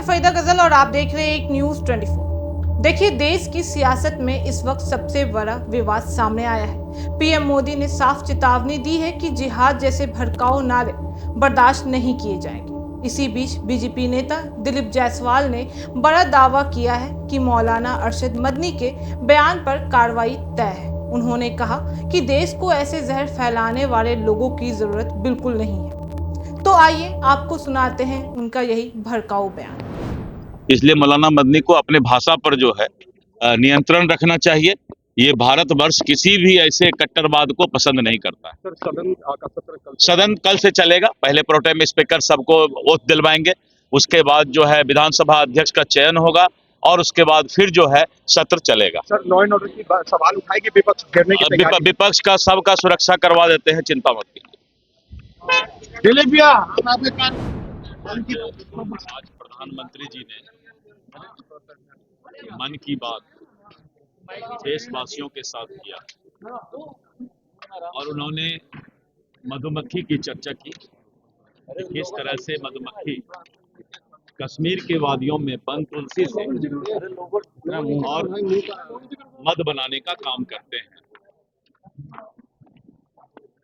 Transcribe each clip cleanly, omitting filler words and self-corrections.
फरीदा गजल और आप देख रहे हैं एक न्यूज 24। देखिए, देश की सियासत में इस वक्त सबसे बड़ा विवाद सामने आया है। पीएम मोदी ने साफ चेतावनी दी है कि जिहाद जैसे भड़काऊ नारे बर्दाश्त नहीं किए जाएंगे। इसी बीच बीजेपी नेता दिलीप जायसवाल ने बड़ा दावा किया है कि मौलाना अरशद मदनी के बयान पर कार्रवाई तय है। उन्होंने कहा कि देश को ऐसे जहर फैलाने वाले लोगों की जरूरत बिल्कुल नहीं है। तो आइए आपको सुनाते हैं उनका यही भड़काऊ बयान। इसलिए मौलाना मदनी को अपने भाषा पर जो है नियंत्रण रखना चाहिए। ये भारतवर्ष किसी भी ऐसे कट्टरवाद को पसंद नहीं करता है। सदन कल से चलेगा। पहले प्रोटेम स्पीकर सबको ओथ दिलवाएंगे, उसके बाद जो है विधानसभा अध्यक्ष का चयन होगा और उसके बाद फिर जो है सत्र चलेगा। सर, लॉ एंड ऑर्डर की सवाल उठाएगी विपक्ष, घेरने की तैयारी। विपक्ष का सबका सुरक्षा करवा देते हैं, चिंता मत कीजिए। आज प्रधानमंत्री जी ने मन की बात देशवासियों के साथ किया और उन्होंने मधुमक्खी की चर्चा की। किस तरह से मधुमक्खी कश्मीर के वादियों में बंद तुलसी से और मध बनाने का काम करते हैं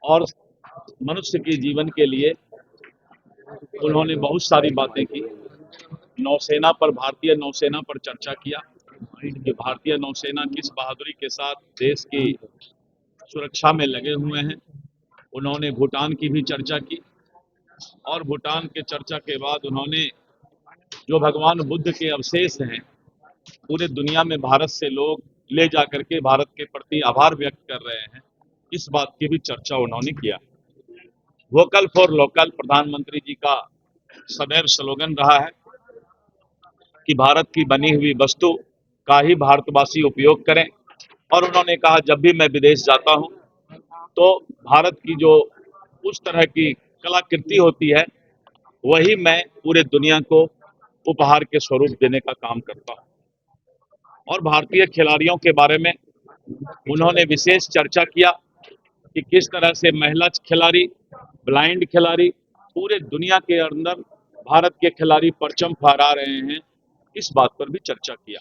और मनुष्य के जीवन के लिए उन्होंने बहुत सारी बातें की। नौसेना पर, भारतीय नौसेना पर चर्चा किया कि भारतीय नौसेना किस बहादुरी के साथ देश की सुरक्षा में लगे हुए हैं। उन्होंने भूटान की भी चर्चा की और भूटान के चर्चा के बाद उन्होंने जो भगवान बुद्ध के अवशेष हैं पूरे दुनिया में भारत से लोग ले जाकर के भारत के प्रति आभार व्यक्त कर रहे हैं, इस बात की भी चर्चा उन्होंने किया। वोकल फॉर लोकल प्रधानमंत्री जी का सदैव स्लोगन रहा है कि भारत की बनी हुई वस्तु का ही भारतवासी उपयोग करें और उन्होंने कहा जब भी मैं विदेश जाता हूं तो भारत की जो उस तरह की कलाकृति होती है वही मैं पूरे दुनिया को उपहार के स्वरूप देने का काम करता हूं। और भारतीय खिलाड़ियों के बारे में उन्होंने विशेष चर्चा किया कि किस तरह से महिला खिलाड़ी, ब्लाइंड खिलाड़ी पूरे दुनिया के अंदर भारत के खिलाड़ी परचम फहरा रहे हैं, इस बात पर भी चर्चा किया।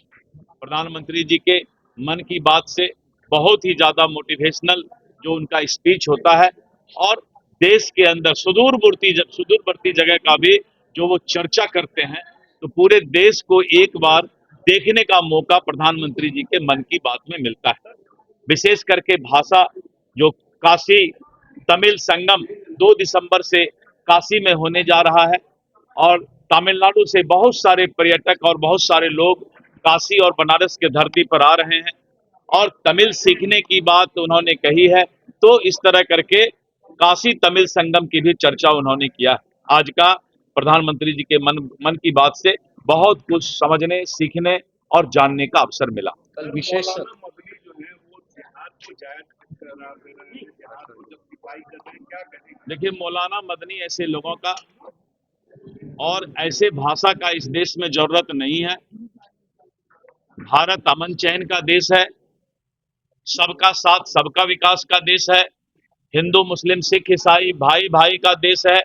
प्रधानमंत्री जी के मन की बात से बहुत ही ज्यादा मोटिवेशनल जो उनका स्पीच होता है और देश के अंदर सुदूरवर्ती जगह का भी जो वो चर्चा करते हैं, तो पूरे देश को एक बार देखने का मौका प्रधानमंत्री जी के मन की बात में मिलता है। विशेष करके भाषा जो काशी तमिल संगम 2 दिसंबर से काशी में होने जा रहा है और तमिलनाडु से बहुत सारे पर्यटक और बहुत सारे लोग काशी और बनारस के धरती पर आ रहे हैं और तमिल सीखने की बात उन्होंने कही है। तो इस तरह करके काशी तमिल संगम की भी चर्चा उन्होंने किया। आज का प्रधानमंत्री जी के मन की बात से बहुत कुछ समझने, सीखने और जानने का अवसर मिला। विशेष देखिए, मौलाना मदनी ऐसे लोगों का और ऐसे भाषा का इस देश में जरूरत नहीं है। भारत अमन चैन का देश है, सबका साथ सबका विकास का देश है, हिंदू मुस्लिम सिख ईसाई भाई भाई का देश है।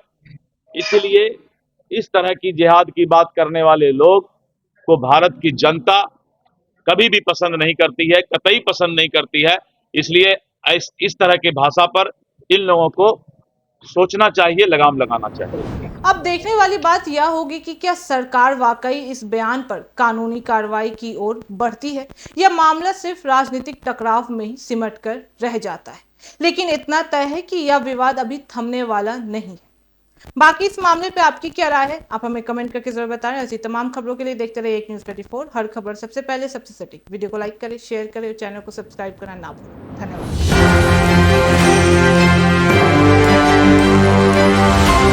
इसलिए इस तरह की जिहाद की बात करने वाले लोग को भारत की जनता कभी भी पसंद नहीं करती है, कतई पसंद नहीं करती है। इसलिए इस तरह के भाषा पर इन लोगों को सोचना चाहिए, लगाम लगाना चाहिए। अब देखने वाली बात यह होगी कि क्या सरकार वाकई इस बयान पर कानूनी कार्रवाई की ओर बढ़ती है या मामला सिर्फ राजनीतिक टकराव में ही सिमट कर रह जाता है। लेकिन इतना तय है कि यह विवाद अभी थमने वाला नहीं है। बाकी इस मामले पे आपकी क्या राय है, आप हमें कमेंट करके जरूर बताएं। ऐसी तमाम खबरों के लिए देखते रहिए एक न्यूज़ 24। हर खबर सबसे पहले सबसे सटीक। वीडियो को लाइक करें, शेयर करें और चैनल को सब्सक्राइब करना ना भूलें। धन्यवाद।